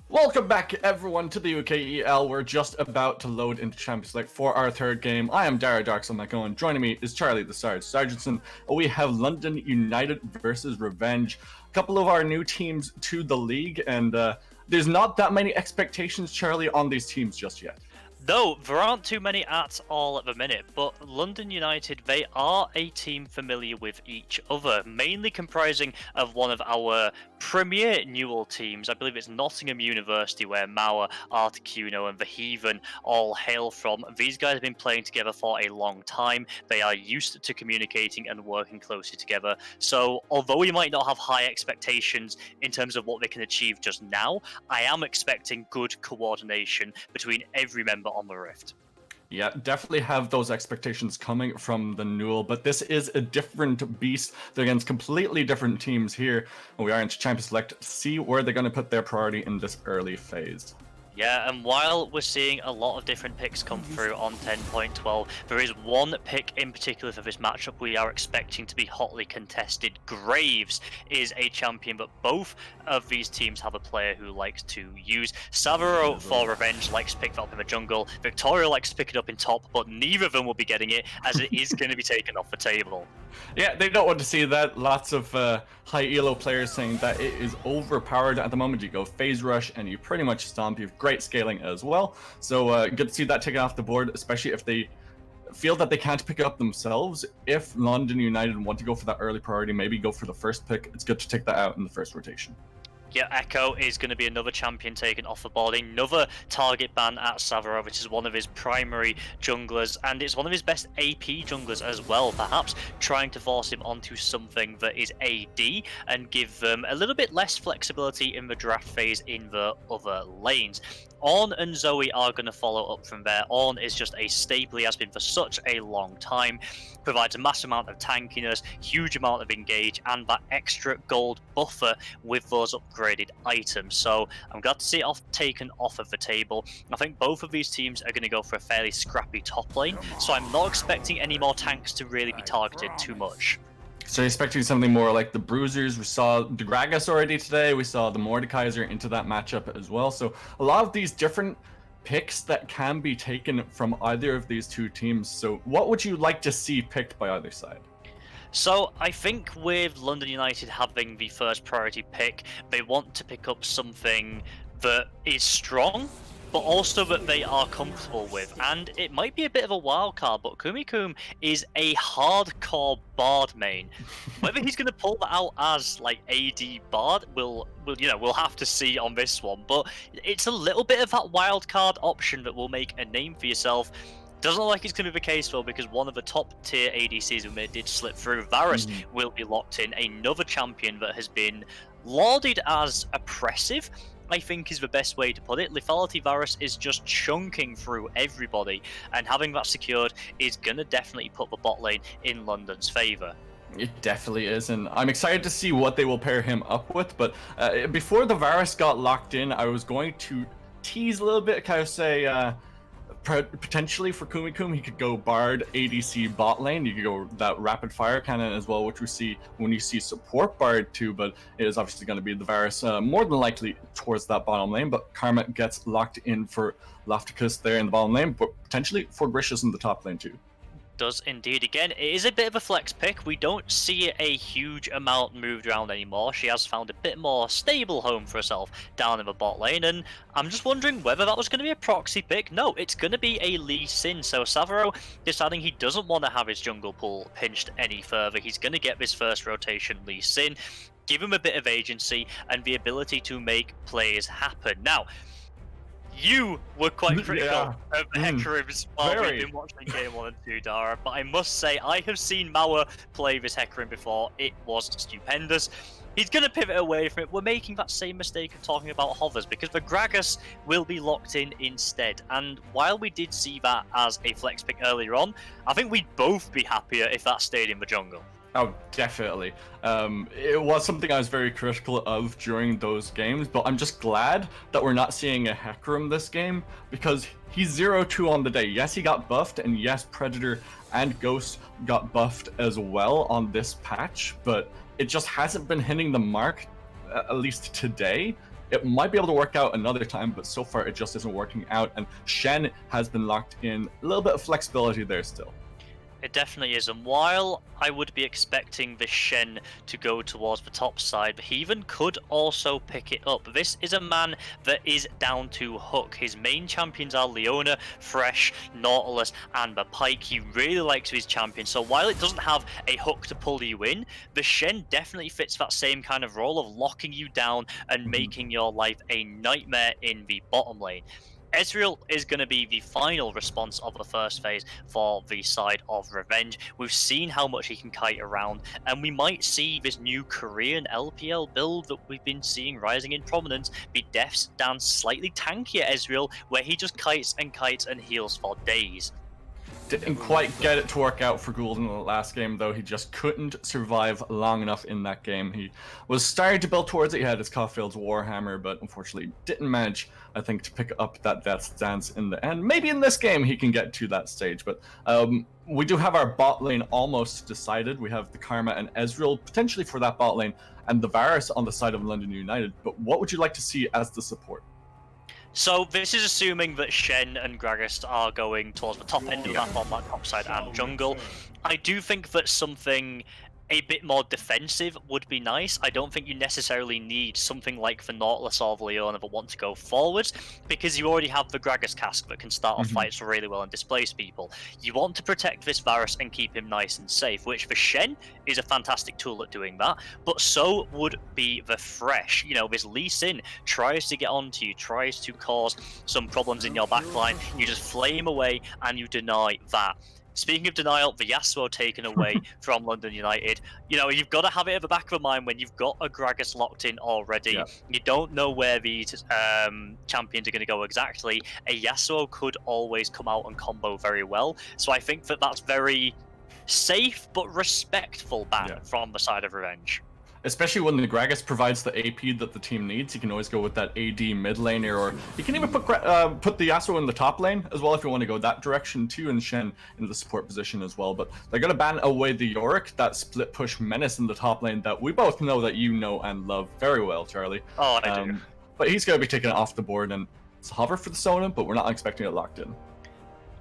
Welcome back, everyone, to the UKEL. We're just about to load into Champions League for our third game. I am Dara Darkson. Joining me is Charlie the Sarge Sargentson. We have London United versus Revenge. A couple of our new teams to the league, and there's not that many expectations, Charlie, on these teams just yet. No, there aren't too many at all at the minute, but London United, they are a team familiar with each other, mainly comprising of one of our premier Newell teams. I believe it's Nottingham University, where Mauer, Articuno and the Heathen all hail from. These guys have been playing together for a long time. They are used to communicating and working closely together. So although we might not have high expectations in terms of what they can achieve just now, I am expecting good coordination between every member on the Rift. Yeah, definitely have those expectations coming from the Newell, but this is a different beast. They're against completely different teams here. We are in Champions Select to see where they're going to put their priority in this early phase. Yeah, and while we're seeing a lot of different picks come through on 10.12, there is one pick in particular for this matchup we are expecting to be hotly contested. Graves is a champion, but both of these teams have a player who likes to use. Savaro for Revenge likes to pick that up in the jungle. Victoria likes to pick it up in top, but neither of them will be getting it, as it is going to be taken off the table. Yeah, they don't want to see that. Lots of high elo players saying that it is overpowered at the moment. You go phase rush and you pretty much stomp. You have great scaling as well. So good to see that taken off the board, especially if they feel that they can't pick it up themselves. If London United want to go for that early priority, maybe go for the first pick, it's good to take that out in the first rotation. Yeah, Echo is going to be another champion taken off the board. Another target ban at Savaro, which is one of his primary junglers, and it's one of his best AP junglers as well. Perhaps trying to force him onto something that is AD and give them a little bit less flexibility in the draft phase in the other lanes. Ornn and Zoe are going to follow up from there. Ornn is just a staple, he has been for such a long time, provides a massive amount of tankiness, huge amount of engage, and that extra gold buffer with those upgraded items. So I'm glad to see it taken off of the table. I think both of these teams are going to go for a fairly scrappy top lane, so I'm not expecting any more tanks to really be targeted too much. So you're expecting something more like the Bruisers. We saw the Gragas already today. We saw the Mordekaiser into that matchup as well. So a lot of these different picks that can be taken from either of these two teams. So what would you like to see picked by either side? So I think with London United having the first priority pick, they want to pick up something that is strong, but also that they are comfortable with. And it might be a bit of a wild card, but Kumikkum is a hardcore Bard main. Whether he's going to pull that out as like AD Bard, we'll have to see on this one. But it's a little bit of that wild card option that will make a name for yourself. Doesn't look like it's going to be the case though, because one of the top tier ADCs we made did slip through. Varus will be locked in, another champion that has been lauded as oppressive, I think is the best way to put it. Lethality Varus is just chunking through everybody, and having that secured is going to definitely put the bot lane in London's favour. It definitely is, and I'm excited to see what they will pair him up with. But before the Varus got locked in, I was going to tease a little bit, kind of say potentially for Kumikkum, he could go Bard, ADC bot lane. You could go that rapid fire cannon as well, which we see when you see support Bard too, but it is obviously going to be the Varus more than likely towards that bottom lane. But Karma gets locked in for Lofticus there in the bottom lane, but potentially for Grishus in the top lane too. Does indeed. Again, it is a bit of a flex pick. We don't see a huge amount moved around anymore. She has found a bit more stable home for herself down in the bot lane, and I'm just wondering whether that was going to be a proxy pick. No, it's going to be a Lee Sin. So Savaro deciding he doesn't want to have his jungle pool pinched any further. He's going to get this first rotation Lee Sin, give him a bit of agency and the ability to make plays happen. Now, you were quite critical of the Hecarims while we've been watching Game 1 and 2, Dara, but I must say, I have seen Mauer play this Hecarim before. It was stupendous. He's going to pivot away from it. We're making that same mistake of talking about hovers, because the Gragas will be locked in instead. And while we did see that as a flex pick earlier on, I think we'd both be happier if that stayed in the jungle. Oh, definitely. It was something I was very critical of during those games, but I'm just glad that we're not seeing a Hecarim this game, because he's 0-2 on the day. Yes, he got buffed, and yes, Predator and Ghost got buffed as well on this patch, but it just hasn't been hitting the mark, at least today. It might be able to work out another time, but so far it just isn't working out, and Shen has been locked in. A little bit of flexibility there still. It definitely is, and while I would be expecting this Shen to go towards the top side, he even could also pick it up. This is a man that is down to hook. His main champions are Leona, Fresh, Nautilus, and the Pike. He really likes his champions, so while it doesn't have a hook to pull you in, the Shen definitely fits that same kind of role of locking you down and making your life a nightmare in the bottom lane. Ezreal is going to be the final response of the first phase for the side of Revenge. We've seen how much he can kite around, and we might see this new Korean LPL build that we've been seeing rising in prominence be Death's Dance slightly tankier Ezreal, where he just kites and heals for days. Didn't quite get it to work out for Gould in the last game, though. He just couldn't survive long enough in that game. He was starting to build towards it. He had his Caulfield's Warhammer, but unfortunately didn't manage, I think, to pick up that Death's Dance in the end. Maybe in this game he can get to that stage, but we do have our bot lane almost decided. We have the Karma and Ezreal potentially for that bot lane, and the Varus on the side of London United. But what would you like to see as the support? So this is assuming that Shen and Gragas are going towards the top end of the map on that top side and jungle. I do think that something a bit more defensive would be nice. I don't think you necessarily need something like the Nautilus or the Leona that want to go forwards, because you already have the Gragas cask that can start off fights really well and displace people. You want to protect this Varus and keep him nice and safe, which for Shen is a fantastic tool at doing that, but so would be the Fresh. You know, this Lee Sin tries to get onto you, tries to cause some problems in your backline. You just flame away and you deny that. Speaking of denial, the Yasuo taken away from London United. You know, you've got to have it at the back of the mind when you've got a Gragas locked in already. Yeah. You don't know where these champions are going to go exactly. A Yasuo could always come out and combo very well. So I think that that's very safe but respectful ban from the side of Revenge. Especially when the Gragas provides the AP that the team needs. You can always go with that AD mid laner, or you can even put the Yasuo in the top lane as well if you want to go that direction too, and Shen in the support position as well. But they're going to ban away the Yorick, that split push menace in the top lane that we both know that you know and love very well, Charlie. Oh, I do. But he's going to be taken off the board, and it's a hover for the Sona, but we're not expecting it locked in.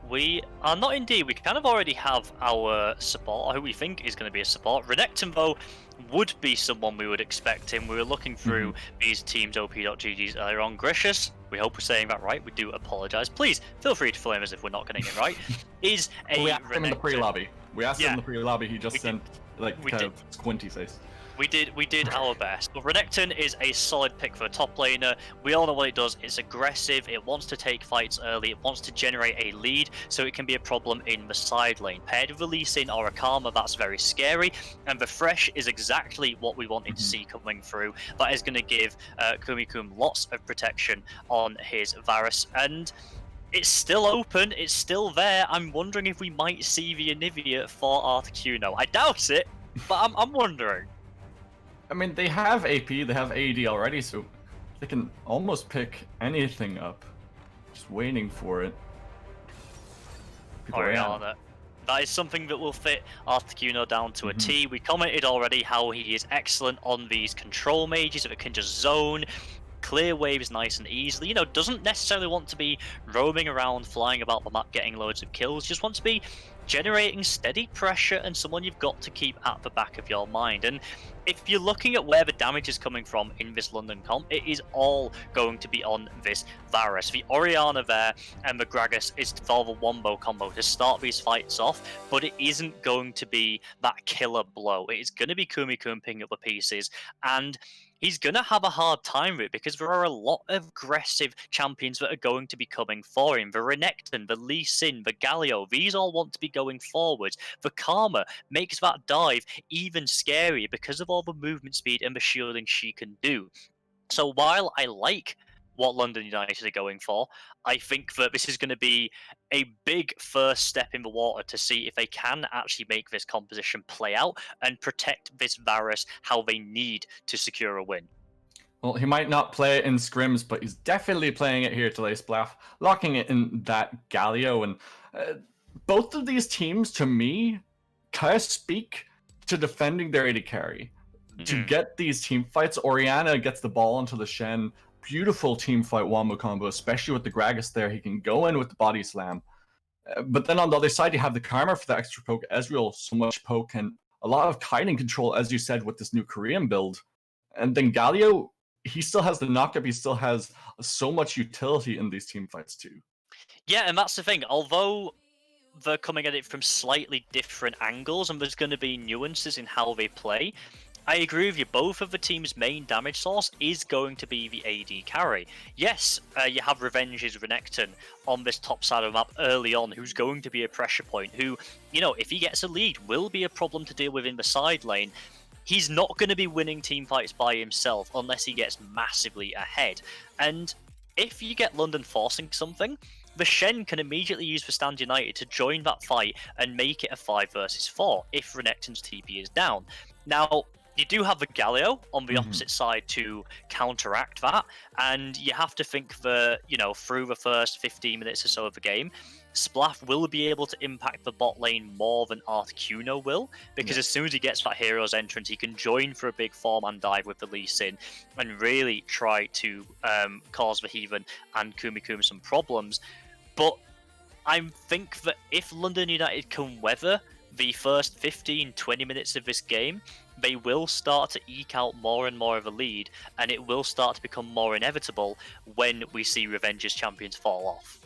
We are not indeed. We kind of already have our support, who we think is going to be a support. Renekton, though, would be someone we would expect him. We were looking through these teams op.gg's earlier on. Gracious, we hope we're saying that right. We do apologise. Please feel free to flame us if we're not getting it right. Is a we asked him in the pre-lobby. We asked him in the pre-lobby. He just sent like kind of squinty face. We did our best. But Renekton is a solid pick for a top laner. We all know what it does. It's aggressive. It wants to take fights early. It wants to generate a lead, so it can be a problem in the side lane. Paired with a Lee Sin or a Karma, that's very scary. And the Fresh is exactly what we wanted to see coming through. That is going to give Kumikun lots of protection on his Varus. And it's still open. It's still there. I'm wondering if we might see the Anivia for Articuno. I doubt it, but I'm wondering. I mean, they have AP, they have AD already, so they can almost pick anything up. Just waiting for it. Oriana. That is something that will fit Articuno down to a T. We commented already how he is excellent on these control mages that can just zone, clear waves nice and easily. You know, doesn't necessarily want to be roaming around, flying about the map, getting loads of kills. Just wants to be generating steady pressure and someone you've got to keep at the back of your mind. And if you're looking at where the damage is coming from in this London comp, it is all going to be on this Varus. The Oriana there and the Gragas is for the wombo combo to start these fights off, but it isn't going to be that killer blow. It is going to be Kumikun picking up the pieces, and he's going to have a hard time with it because there are a lot of aggressive champions that are going to be coming for him. The Renekton, the Lee Sin, the Galio, these all want to be going forwards. The Karma makes that dive even scarier because of all the movement speed and the shielding she can do. So while I like what London United are going for, I think that this is going to be a big first step in the water to see if they can actually make this composition play out and protect this Varus how they need to secure a win. Well, he might not play it in scrims, but he's definitely playing it here to lay Splaff, locking it in that Galio. And both of these teams, to me, kind of speak to defending their AD carry. To get these team fights, Oriana gets the ball onto the Shen, beautiful team fight wombo combo, especially with the Gragas there. He can go in with the body slam. But then on the other side, you have the karma for the extra poke. Ezreal, so much poke and a lot of kiting control, as you said, with this new Korean build. And then Galio, he still has the knockup. He still has so much utility in these team fights too. Yeah, and that's the thing. Although they're coming at it from slightly different angles and there's going to be nuances in how they play, I agree with you. Both of the team's main damage source is going to be the AD carry. Yes, you have Revenge's Renekton on this top side of the map early on, who's going to be a pressure point, who, you know, if he gets a lead, will be a problem to deal with in the side lane. He's not going to be winning team fights by himself unless he gets massively ahead. And if you get London forcing something, the Shen can immediately use the Stand United to join that fight and make it a 5 versus 4 if Renekton's TP is down. Now, you do have the Galio on the opposite side to counteract that, and you have to think that, you know, through the first 15 minutes or so of the game, Splaff will be able to impact the bot lane more than Articuno will, because as soon as he gets that hero's entrance, he can join for a big 4-man dive with the Lee Sin and really try to cause the Heathen and Kumikumi some problems. But I think that if London United can weather the first 15-20 minutes of this game, they will start to eke out more and more of a lead, and it will start to become more inevitable when we see Revenge's champions fall off.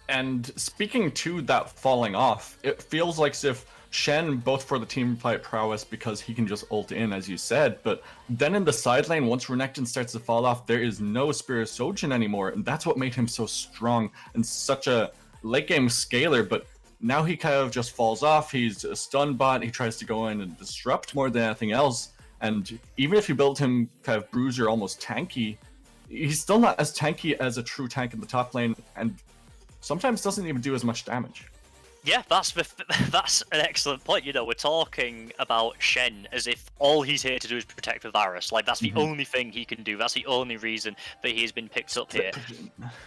And speaking to that falling off, it feels like as if Shen, both for the team fight prowess because he can just ult in, as you said, but then in the side lane, once Renekton starts to fall off, there is no Spirit Sojin anymore, and that's what made him so strong and such a late game scaler. But now he kind of just falls off. He's a stun bot. He tries to go in and disrupt more than anything else. And even if you build him kind of bruiser, almost tanky, he's still not as tanky as a true tank in the top lane, and sometimes doesn't even do as much damage. Yeah, that's an excellent point. You know, we're talking about Shen as if all he's here to do is protect the Varus. Like, that's the only thing he can do. That's the only reason that he has been picked up here.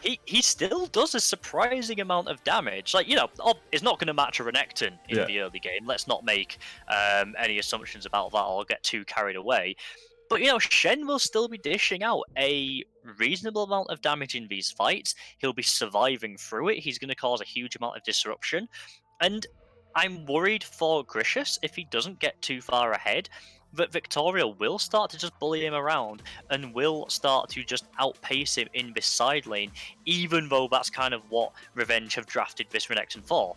He still does a surprising amount of damage. Like, you know, it's not going to match a Renekton in the early game. Let's not make any assumptions about that or get too carried away. But, you know, Shen will still be dishing out a reasonable amount of damage in these fights. He'll be surviving through it. He's going to cause a huge amount of disruption. And I'm worried for Grishus, if he doesn't get too far ahead, that Victoria will start to just bully him around and will start to just outpace him in this side lane, even though that's kind of what Revenge have drafted this Renekton for.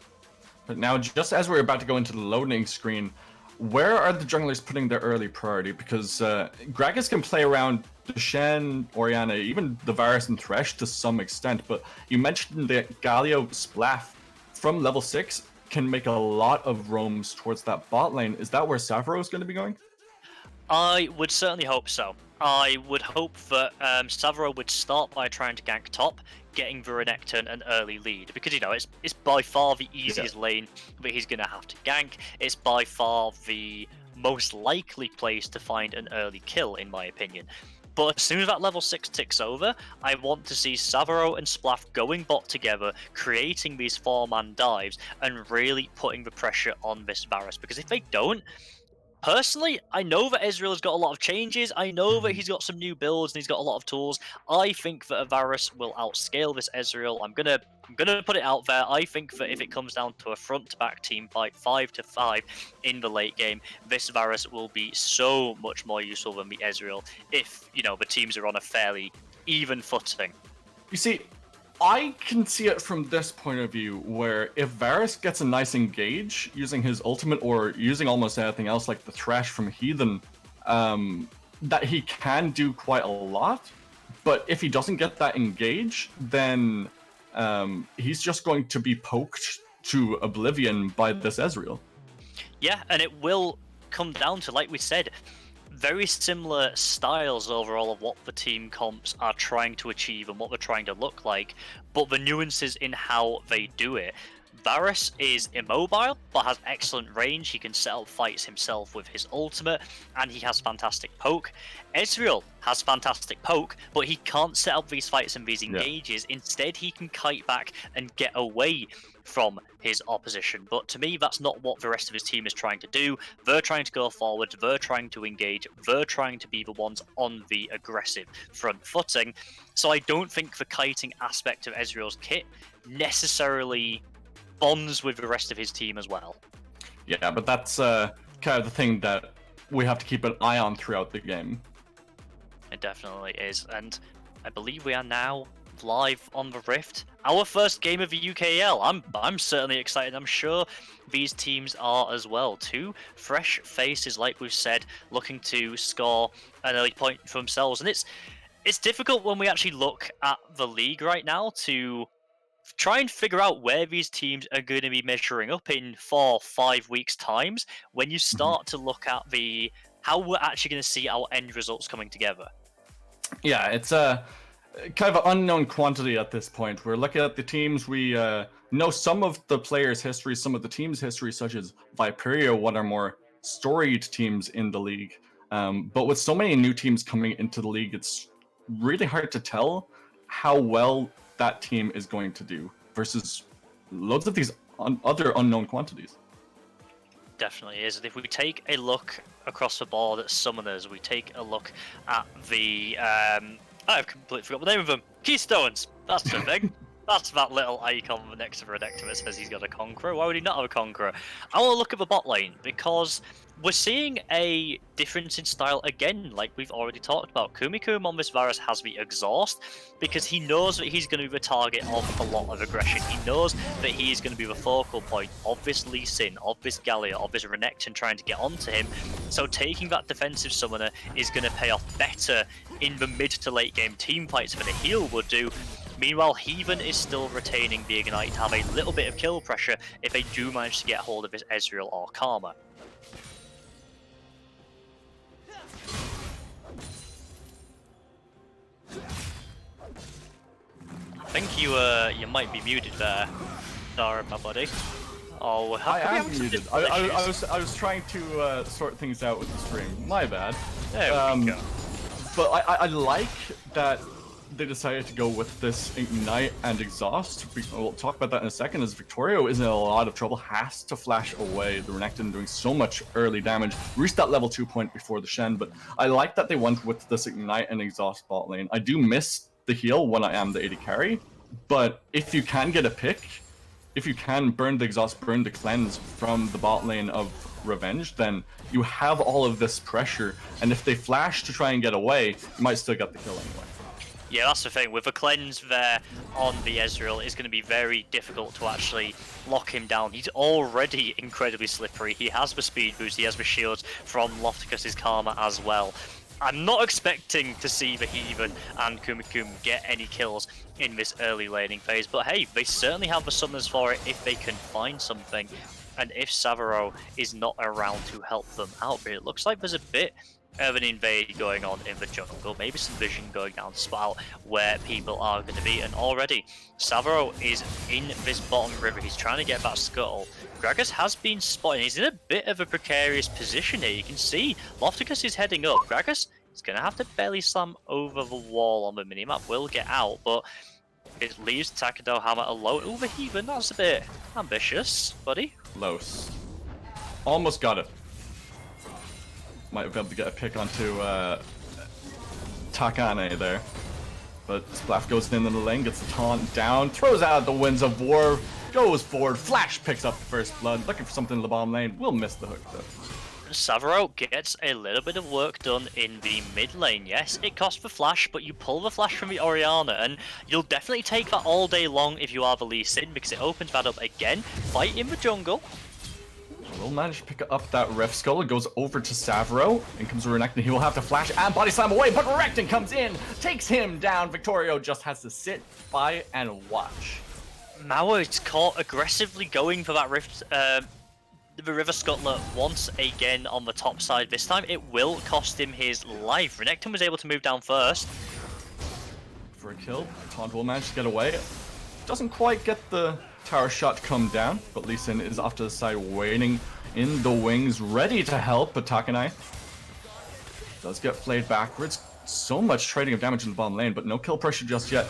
But now, just as we're about to go into the loading screen, where are the junglers putting their early priority? Because Gragas can play around the Shen, Orianna, even the Varus and Thresh to some extent, but you mentioned that Galio Splaff from level 6 can make a lot of roams towards that bot lane. Is that where Savro is going to be going? I would certainly hope so. I would hope that Savro would start by trying to gank top, getting the Renekton an early lead, because, you know, it's by far the easiest lane that he's going to have to gank. It's by far the most likely place to find an early kill, in my opinion. But as soon as that level 6 ticks over, I want to see Savaro and Splaff going bot together, creating these 4-man dives, and really putting the pressure on this Varus, because if they don't, personally, I know that Ezreal's got a lot of changes. I know that he's got some new builds and he's got a lot of tools. I think that a Varus will outscale this Ezreal. I'm gonna put it out there. I think that if it comes down to a front-to-back team fight, 5-5 in the late game, this Varus will be so much more useful than the Ezreal if, you know, the teams are on a fairly even footing. You see, I can see it from this point of view, where if Varus gets a nice engage using his ultimate or using almost anything else like the Thresh from Heathen, that he can do quite a lot. But if he doesn't get that engage, then he's just going to be poked to oblivion by this Ezreal. Yeah, and it will come down to, like we said, very similar styles overall of what the team comps are trying to achieve and what they're trying to look like, but the nuances in how they do it. Varus is immobile, but has excellent range. He can set up fights himself with his ultimate, and he has fantastic poke. Ezreal has fantastic poke, but he can't set up these fights and these engages. Instead, he can kite back and get away from his opposition. But to me, that's not what the rest of his team is trying to do. They're trying to go forward, they're trying to engage, they're trying to be the ones on the aggressive front footing. So I don't think the kiting aspect of Ezreal's kit necessarily bonds with the rest of his team as well. Yeah, but that's kind of the thing that we have to keep an eye on throughout the game. It definitely is, and I believe we are now live on the Rift. Our first game of the UKEL. I'm certainly excited. I'm sure these teams are as well. Two fresh faces, like we've said, looking to score an early point for themselves, and it's difficult when we actually look at the league right now to try and figure out where these teams are going to be measuring up in 4-5 weeks times when you start to look at how we're actually going to see our end results coming together. Yeah, it's a kind of an unknown quantity at this point. We're looking at the teams. We know some of the players' history, some of the teams' history, such as Viperio, one of our more storied teams in the league. But with so many new teams coming into the league, it's really hard to tell how well that team is going to do versus loads of these other unknown quantities. Definitely is. And if we take a look across the board at summoners, we take a look at the I've completely forgot the name of them. Keystones. That's the thing. That's that little icon next to Renekton that says he's got a Conqueror. Why would he not have a Conqueror? I want to look at the bot lane because we're seeing a difference in style again, like we've already talked about. Kumikuma on this Varus has the exhaust because he knows that he's going to be the target of a lot of aggression. He knows that he is going to be the focal point of this Lee Sin, of this Gallia, of this Renekton trying to get onto him. So taking that defensive summoner is going to pay off better in the mid to late game team fights than a heal would do. Meanwhile, Heathen is still retaining the Ignite to have a little bit of kill pressure if they do manage to get hold of his Ezreal or Karma. I think you might be muted there, Dara, my buddy. Oh, I am muted. I was trying to sort things out with the stream. My bad. There we go. But I like that they decided to go with this Ignite and Exhaust. We'll talk about that in a second, as Victorio is in a lot of trouble, has to flash away. The Renekton doing so much early damage. Reached that level 2 point before the Shen, but I like that they went with this Ignite and Exhaust bot lane. I do miss the heal when I am the AD carry, but if you can get a pick, if you can burn the Exhaust, burn the Cleanse from the bot lane of Revenge, then you have all of this pressure, and if they flash to try and get away, you might still get the kill anyway. Yeah, that's the thing. With a Cleanse there on the Ezreal, it's going to be very difficult to actually lock him down. He's already incredibly slippery. He has the speed boost, he has the shields from Lofticus's Karma as well. I'm not expecting to see the Heathen and Kumikuma get any kills in this early laning phase, but hey, they certainly have the summoners for it if they can find something, and if Savaro is not around to help them out. But it looks like there's a bit of an invade going on in the jungle, maybe some vision going down to spot where people are going to be, and already Savaro is in this bottom river. He's trying to get that scuttle. Gragas has been spotted. He's in a bit of a precarious position here. You can see Lofticus is heading up. Gragas is going to have to belly slam over the wall on the minimap. Will get out, but it leaves Takado Hammer alone. Ooh, the Heathen, that's a bit ambitious, buddy. Close. Almost got it. Might be able to get a pick onto Takane there. But Splaff goes in the lane, gets the taunt down, throws out the Winds of War, goes forward, Flash picks up the first blood, looking for something in the bottom lane, will miss the hook though. Savaro gets a little bit of work done in the mid lane. Yes, it costs the flash, but you pull the flash from the Orianna, and you'll definitely take that all day long if you are the Lee Sin, because it opens that up again. Fight in the jungle. Will manage to pick up that Ref Skull. It goes over to Savaro. In comes Renekton. He will have to flash and body slam away, but Renekton comes in, takes him down. Victorio just has to sit by and watch. Mao is caught aggressively going for that Rift, the River Scuttler once again on the top side. This time it will cost him his life. Renekton was able to move down first. For a kill, Taunt will manage to get away. Doesn't quite get the tower shot come down, but Lee Sin is off to the side waiting in the wings, ready to help, but Takanai does get flayed backwards. So much trading of damage in the bottom lane, but no kill pressure just yet.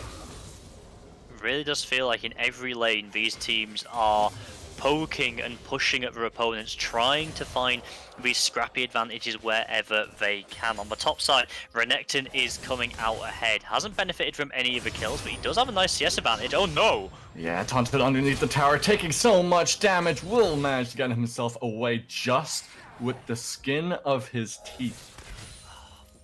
Really does feel like in every lane these teams are poking and pushing at their opponents, trying to find these scrappy advantages wherever they can. On the top side, Renekton is coming out ahead. Hasn't benefited from any of the kills, but he does have a nice CS advantage. Oh no! Yeah, taunted underneath the tower, taking so much damage, will manage to get himself away just with the skin of his teeth.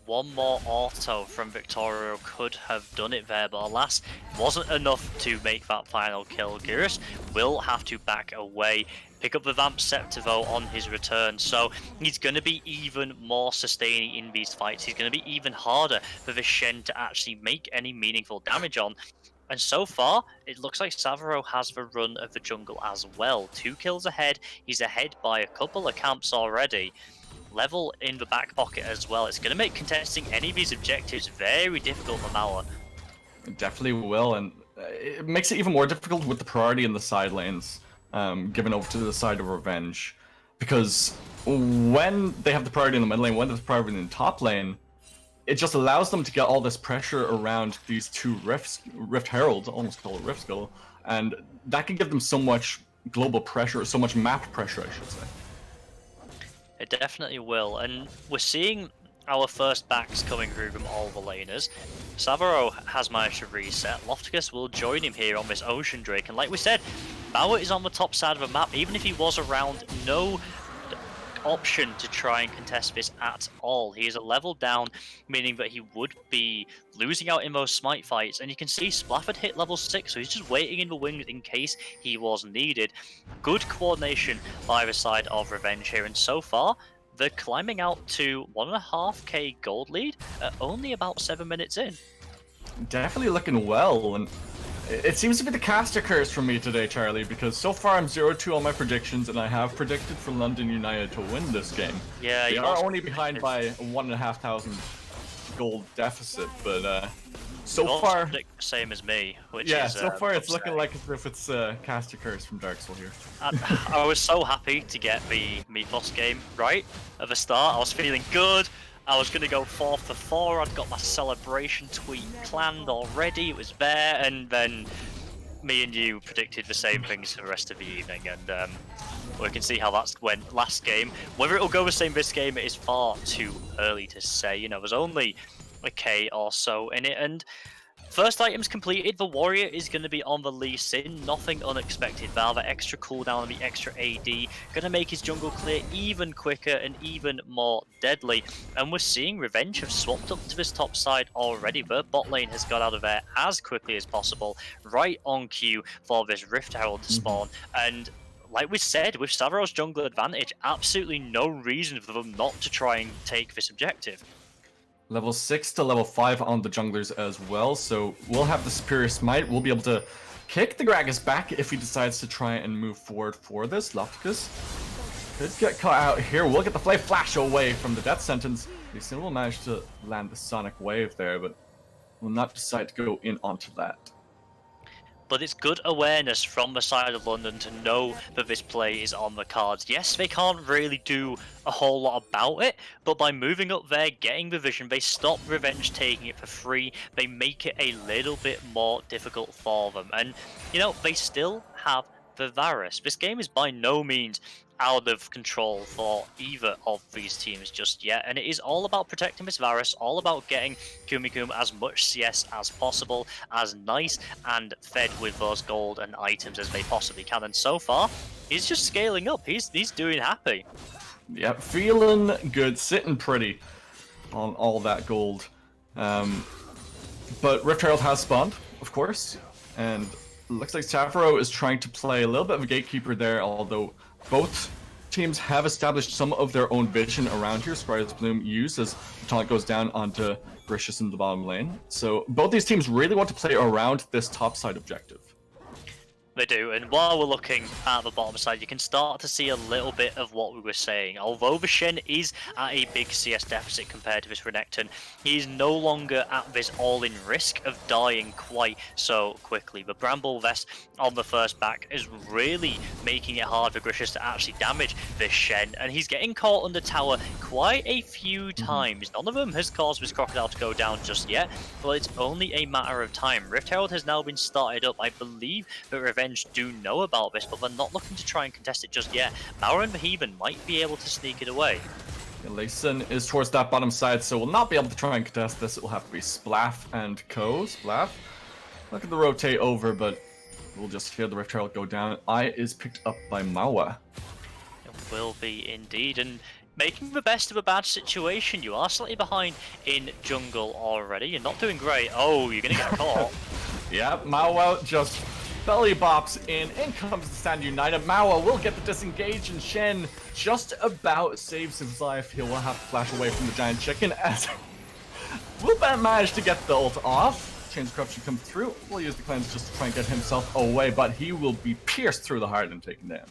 One more auto from Victoria could have done it there, but alas, wasn't enough to make that final kill. Gyrus will have to back away, pick up the Vamp Scepter though on his return, so he's going to be even more sustaining in these fights. He's going to be even harder for the Shen to actually make any meaningful damage on. And so far, it looks like Savaro has the run of the jungle as well. 2 kills ahead, he's ahead by a couple of camps already. Level in the back pocket as well. It's going to make contesting any of these objectives very difficult for Mala. It definitely will, and it makes it even more difficult with the priority in the side lanes, given over to the side of Revenge. Because when they have the priority in the mid lane, when there's priority in the top lane, it just allows them to get all this pressure around these two Rift Heralds, almost call it Rift Skull, and that can give them so much global pressure, so much map pressure, I should say. It definitely will, and we're seeing our first backs coming through from all the laners. Savaro has managed to reset. Lofticus will join him here on this Ocean Drake, and like we said, Bauer is on the top side of the map. Even if he was around, no option to try and contest this at all. He is a level down, meaning that he would be losing out in those smite fights, and you can see Splaff had hit level 6, so he's just waiting in the wings in case he was needed. Good coordination by the side of Revenge here, and so far they're climbing out to 1.5k gold lead at only about 7 minutes in. Definitely looking well, and it seems to be the caster curse for me today, Charlie, because so far I'm 0-2 on my predictions, and I have predicted for London United to win this game. Yeah, they are only behind by a 1,500 gold deficit, but so far the same as me, which yeah, is so far it's upsetting. looking like as if it's caster curse from Dark Soul here. I was so happy to get the Mythos game right at the start. I was feeling good. I was going to go 4 for 4. I'd got my celebration tweet planned already. It was there, and then me and you predicted the same things for the rest of the evening, and we can see how that went last game. Whether it'll go the same this game, it is far too early to say. You know, there's only a K or so in it, and first items completed. The warrior is going to be on the Lee Sin. Nothing unexpected. Valve extra cooldown and the extra AD going to make his jungle clear even quicker and even more deadly. And we're seeing Revenge have swapped up to this top side already. Their bot lane has got out of there as quickly as possible, right on cue for this Rift Herald to spawn. And like we said, with Savaro's jungle advantage, absolutely no reason for them not to try and take this objective. Level 6 to level 5 on the junglers as well, so we'll have the Superior Smite. We'll be able to kick the Gragas back if he decides to try and move forward for this. Lofticus could get caught out here. We'll get the Flame Flash away from the death sentence. Lee Sin will manage to land the Sonic Wave there, but will not decide to go in onto that. But it's good awareness from the side of London to know that this play is on the cards. Yes, they can't really do a whole lot about it, but by moving up there, getting the vision, they stop Revenge taking it for free. They make it a little bit more difficult for them. And, you know, they still have the Varus. This game is by no means out of control for either of these teams just yet, and it is all about protecting this Varus, all about getting Kumikun as much CS as possible, as nice and fed with those gold and items as they possibly can, and so far he's just scaling up. He's doing happy. Yep, feeling good, sitting pretty on all that gold. But Rift Herald has spawned, of course, and looks like Savaro is trying to play a little bit of a gatekeeper there, although both teams have established some of their own vision around here. Sprire's Bloom used as the taunt goes down onto Gracious in the bottom lane. So both these teams really want to play around this top side objective. They do, and while we're looking at the bottom side, you can start to see a little bit of what we were saying. Although the Shen is at a big CS deficit compared to this Renekton, he is no longer at this all-in risk of dying quite so quickly. The Bramble Vest on the first back is really making it hard for Grishis to actually damage this Shen, and he's getting caught under tower quite a few times. None of them has caused this Crocodile to go down just yet, but it's only a matter of time. Rift Herald has now been started up. I believe that Revenge do know about this, but they're not looking to try and contest it just yet. Mauer and Beheven might be able to sneak it away. Lee Sin is towards that bottom side, so we'll not be able to try and contest this. It will have to be Splaff and Co. Splaff looking to rotate over, but we'll just hear the Rift Herald go down. Eye is picked up by Mauer. It will be indeed, and making the best of a bad situation. You are slightly behind in jungle already. You're not doing great. Oh, you're going to get caught. Yeah, Mauer just belly bops in comes the Stand United. Mauer will get the disengage, and Shen just about saves his life. He will have to flash away from the giant chicken as will manage to get the ult off. Chains of Corruption come through. Will use the cleanse just to try and get himself away, but he will be pierced through the heart and taken down.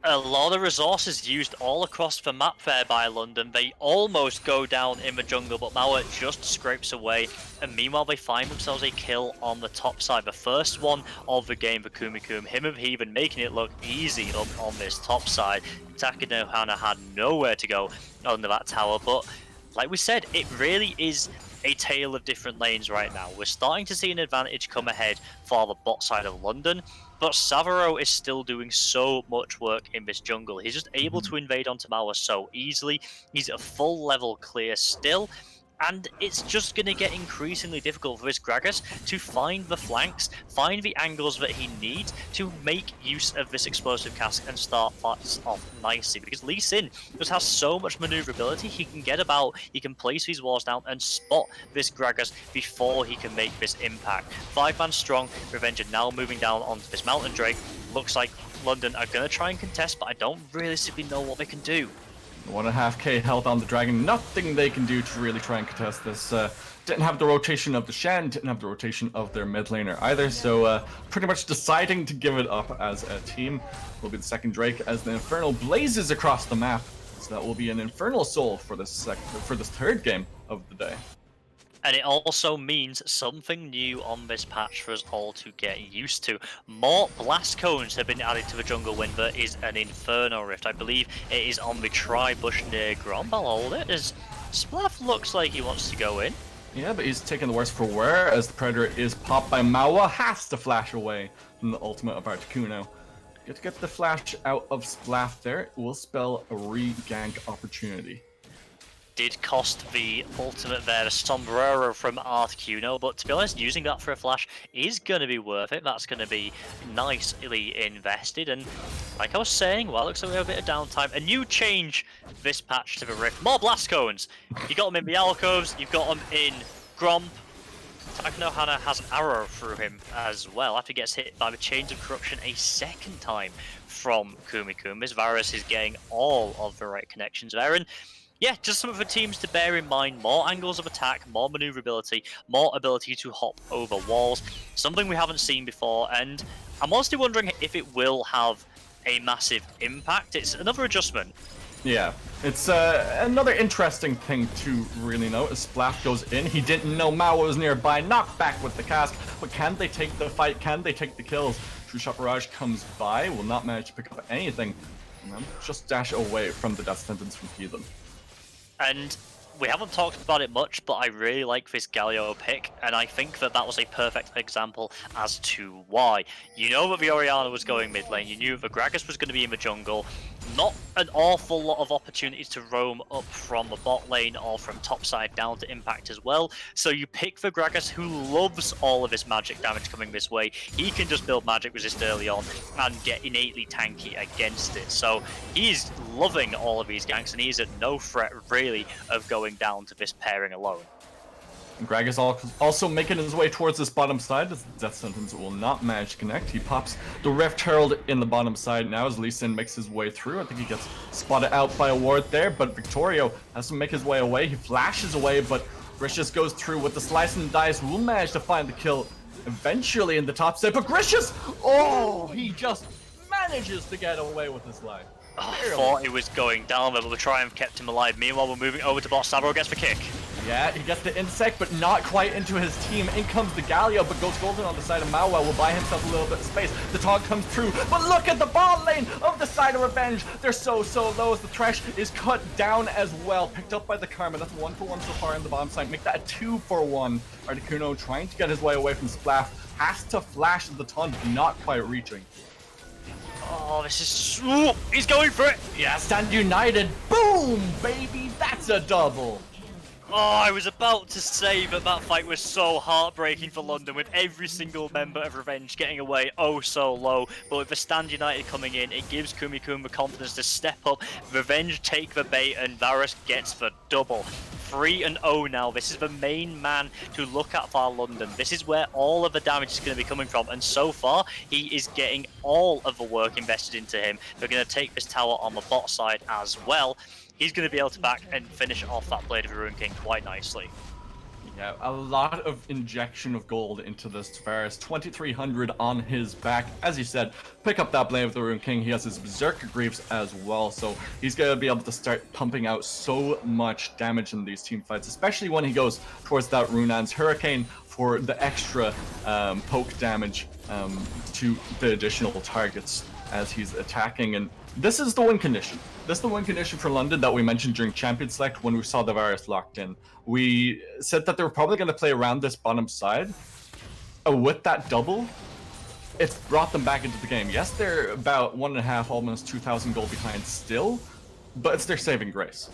A lot of resources used all across the map there by London. They almost go down in the jungle, but Mauer just scrapes away. And meanwhile, they find themselves a kill on the top side. The first one of the game for Kumikum. Him and Heaven making it look easy up on this top side. Takanohana had nowhere to go under that tower. But like we said, it really is a tale of different lanes right now. We're starting to see an advantage come ahead for the bot side of London. But Savaro is still doing so much work in this jungle. He's just able to invade onto Mauer so easily. He's a full level clear still. And it's just going to get increasingly difficult for this Gragas to find the flanks, find the angles that he needs to make use of this explosive cask and start fights off nicely. Because Lee Sin just has so much maneuverability, he can get about, he can place these walls down and spot this Gragas before he can make this impact. 5-man strong, Revenge are now moving down onto this Mountain Drake. Looks like London are going to try and contest, but I don't realistically know what they can do. 1.5k health on the dragon. Nothing they can do to really try and contest this. Didn't have the rotation of the Shen, didn't have the rotation of their mid laner either, so pretty much deciding to give it up as a team. Will be the second Drake as the Infernal blazes across the map. So that will be an Infernal Soul for this third game of the day. And it also means something new on this patch for us all to get used to. More blast cones have been added to the jungle when there is an Inferno Rift. I believe it is on the tri-bush near Gromp. I'll hold it as Splaff looks like he wants to go in. Yeah, but he's taking the worst for wear as the Predator is popped by Mauer. Has to flash away from the ultimate of Articuno. Get the flash out of Splaff there. It will spell a re-gank opportunity. Did cost the ultimate there, a sombrero from Articuno, but to be honest, using that for a flash is going to be worth it. That's going to be nicely invested, and like I was saying, well, looks like we have a bit of downtime. A new change this patch to the Rift. More blast cones! You got them in the alcoves, you've got them in Gromp. Takanohana has an arrow through him as well after he gets hit by the Chains of Corruption a second time from Kumikum. This Varus is getting all of the right connections there, and yeah, just some of the teams to bear in mind. More angles of attack, more maneuverability, more ability to hop over walls. Something we haven't seen before, and I'm honestly wondering if it will have a massive impact. It's another adjustment. Yeah, it's another interesting thing to really note as Splaff goes in. He didn't know Mauer was nearby, knocked back with the cask, but can they take the fight? Can they take the kills? True Shot Barrage comes by, will not manage to pick up anything, and then just dash away from the death sentence from Heathen. And we haven't talked about it much, but I really like this Galio pick, and I think that that was a perfect example as to why. You know that the Orianna was going mid lane, you knew that the Gragas was going to be in the jungle, not an awful lot of opportunities to roam up from the bot lane or from top side down to impact as well, so you pick the Gragas who loves all of his magic damage coming this way. He can just build magic resist early on and get innately tanky against it, so he's loving all of these ganks and he's at no threat really of going down to this pairing alone. Greg is also making his way towards this bottom side as the Death Sentence will not manage to connect. He pops the Rift Herald in the bottom side now as Lee Sin makes his way through. I think he gets spotted out by a ward there, but Victorio has to make his way away. He flashes away, but Grishis goes through with the slice and dice, will manage to find the kill eventually in the top set, but Gracious, oh, he just manages to get away with his life. Oh, I thought he was going down there, but the Triumph kept him alive. Meanwhile, we're moving over to bot. Sabro gets the kick. Yeah, he gets the insect, but not quite into his team. In comes the Galio, but Ghost Golden on the side of Mawa will buy himself a little bit of space. The taunt comes through, but look at the bot lane of the side of Revenge. They're so low as the Thresh is cut down as well. Picked up by the Karma. That's 1-for-1 so far in the bottom side. Make that a 2-for-1. Articuno trying to get his way away from Splaff. Has to flash the taunt, not quite reaching. Oh, this is... Ooh, he's going for it! Yeah, Stand United. Boom, baby. That's a double. Oh, I was about to say that fight was so heartbreaking for London, with every single member of Revenge getting away oh so low. But with the Stand United coming in, it gives Kumikun the confidence to step up. Revenge take the bait, and Varus gets the double. 3-0 now. This is the main man to look at for London. This is where all of the damage is going to be coming from, and so far he is getting all of the work invested into him. They're going to take this tower on the bot side as well. He's going to be able to back and finish off that Blade of the Ruin King quite nicely. Yeah, a lot of injection of gold into this Varus. 2,300 on his back. As you said, pick up that Blade of the Ruin King. He has his Berserker Greaves as well, so he's going to be able to start pumping out so much damage in these team fights, especially when he goes towards that Runan's Hurricane for the extra poke damage to the additional targets as he's attacking. And this is the win condition. This is the win condition for London that we mentioned during Champion Select when we saw the Varus locked in. We said that they were probably going to play around this bottom side. With that double, it's brought them back into the game. Yes, they're about 1.5, almost 2,000 gold behind still, but it's their saving grace.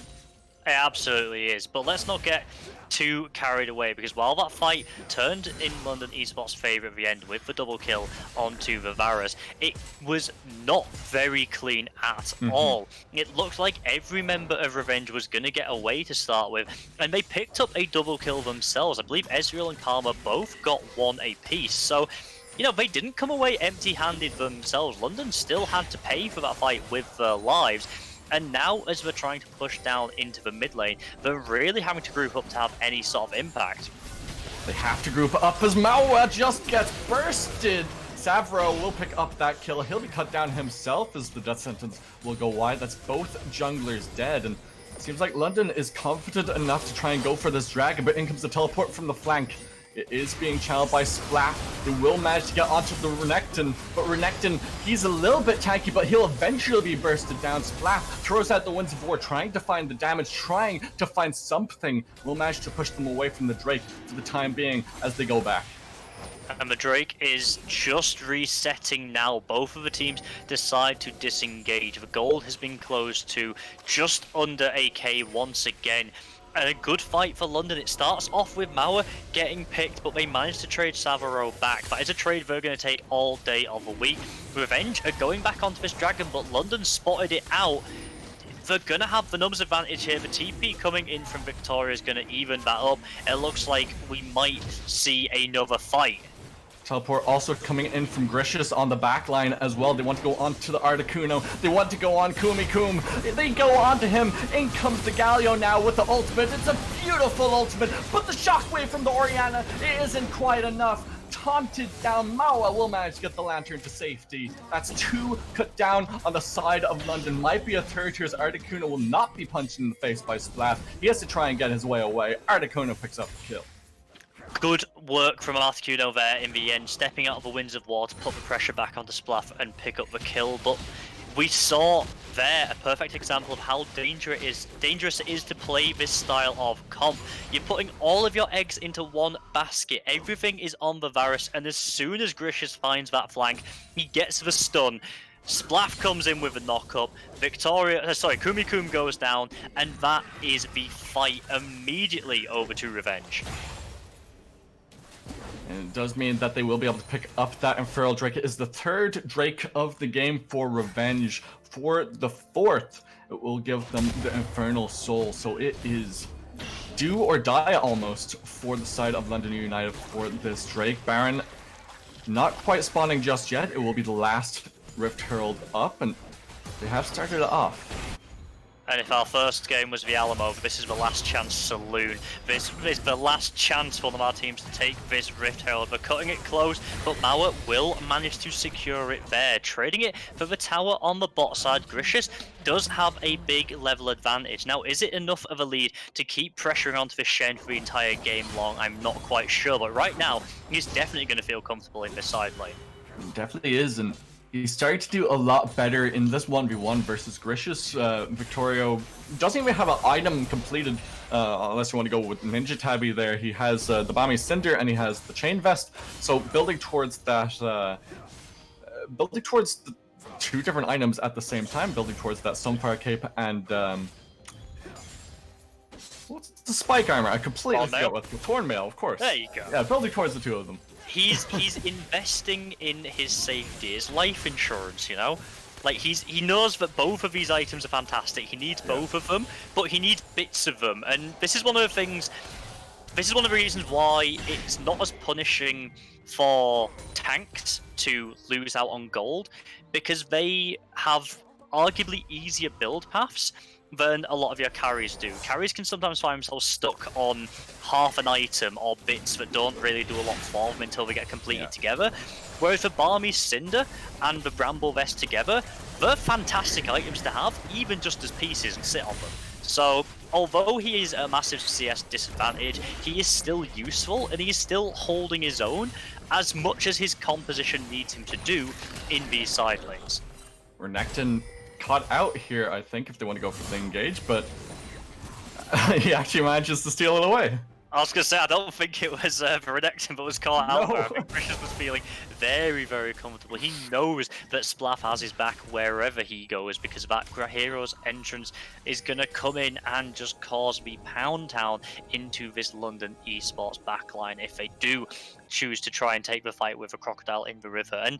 It absolutely is, but let's not get too carried away, because while that fight turned in London Esports' favour at the end with the double kill onto the Varus, it was not very clean at all. It looked like every member of Revenge was going to get away to start with, and they picked up a double kill themselves. I believe Ezreal and Karma both got one apiece, so you know, they didn't come away empty-handed themselves. London still had to pay for that fight with their lives. And now, as we're trying to push down into the mid lane, they're really having to group up to have any sort of impact. They have to group up as Mawa just gets bursted. Savro will pick up that kill. He'll be cut down himself as the death sentence will go wide. That's both junglers dead. And it seems like London is confident enough to try and go for this dragon, but in comes the teleport from the flank. It is being channeled by Splaff. They will manage to get onto the Renekton, but Renekton, he's a little bit tanky, but he'll eventually be bursted down. Splaff throws out the Winds of War, trying to find the damage, trying to find something. Will manage to push them away from the Drake for the time being as they go back. And the Drake is just resetting now. Both of the teams decide to disengage. The gold has been closed to just under AK once again. And a good fight for London. It starts off with Mawa getting picked, but they managed to trade Savaro back. That is a trade they're going to take all day of the week. Revenge are going back onto this dragon, but London spotted it out. They're going to have the numbers advantage here. The TP coming in from Victoria is going to even that up. It looks like we might see another fight. Teleport also coming in from Gracious on the back line as well. They want to go on to the Articuno. They want to go on Kumikun. They go on to him. In comes the Galio now with the ultimate. It's a beautiful ultimate, but the shockwave from the Orianna, it isn't quite enough. Taunted down, Mawa will manage to get the Lantern to safety. That's 2 cut down on the side of London. Might be a third here as Articuno will not be punched in the face by Splash. He has to try and get his way away. Articuno picks up the kill. Good work from Articuno there in the end, stepping out of the Winds of War to put the pressure back onto Splaff and pick up the kill. But we saw there a perfect example of how dangerous it is to play this style of comp. You're putting all of your eggs into one basket. Everything is on the Varus, and as soon as Gracious finds that flank, he gets the stun. Splaff comes in with a knock-up, Kumikun goes down, and that is the fight immediately over to Revenge. And it does mean that they will be able to pick up that Infernal Drake. It is the 3rd Drake of the game for Revenge. For the 4th, it will give them the Infernal Soul. So it is do or die almost for the side of London United for this Drake. Baron not quite spawning just yet. It will be the last Rift Herald up, and they have started it off. And if our first game was the Alamo, this is the last chance saloon. This is the last chance for one of our teams to take this Rift Herald. They're cutting it close, but Mauer will manage to secure it there. Trading it for the tower on the bot side, Grishis does have a big level advantage. Now, is it enough of a lead to keep pressuring onto the Shen for the entire game long? I'm not quite sure, but right now, he's definitely going to feel comfortable in this side lane. Definitely is, and he's starting to do a lot better in this 1v1 versus Grishis. Victorio doesn't even have an item completed, unless you want to go with Ninja Tabby there. He has the Bami Cinder and he has the Chain Vest, so building towards that, building towards the two different items at the same time, building towards that Sunfire Cape and what's the Spike Armor? I completely forgot what the Torn Mail, of course. There you go. Yeah, building towards the two of them. He's investing in his safety, his life insurance, you know? Like, he knows that both of these items are fantastic. He needs both of them, but he needs bits of them. And this is one of the things, this is one of the reasons why it's not as punishing for tanks to lose out on gold, because they have arguably easier build paths than a lot of your carries do. Carries can sometimes find themselves stuck on half an item or bits that don't really do a lot for them until they get completed together. Whereas the Balmy Cinder and the Bramble Vest together, they're fantastic items to have, even just as pieces and sit on them. So, although he is at a massive CS disadvantage, he is still useful and he is still holding his own as much as his composition needs him to do in these side lanes. Renekton caught out here, I think, if they want to go for the engage, but he actually manages to steal it away. I was going to say, I don't think it was Renekton, but was caught out No. there. I think Grishis was feeling very, very comfortable. He knows that Splaff has his back wherever he goes, because that hero's entrance is going to come in and just cause the pound town into this London esports backline if they do choose to try and take the fight with a crocodile in the river. And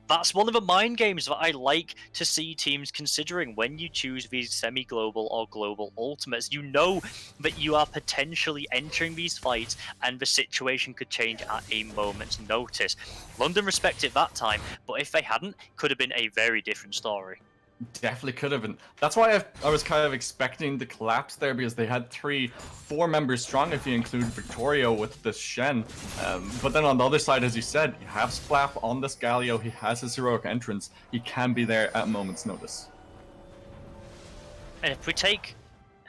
that's one of the mind games that I like to see teams considering when you choose these semi-global or global ultimates. You know that you are potentially entering these fights and the situation could change at a moment's notice. London respected that time, but if they hadn't, it could have been a very different story. Definitely could have, and that's why I was kind of expecting the collapse there, because they had 4 members strong if you include Victorio with this Shen. But then on the other side, as you said, you have Splaff on this Galio, he has his heroic entrance, he can be there at a moment's notice. And if we take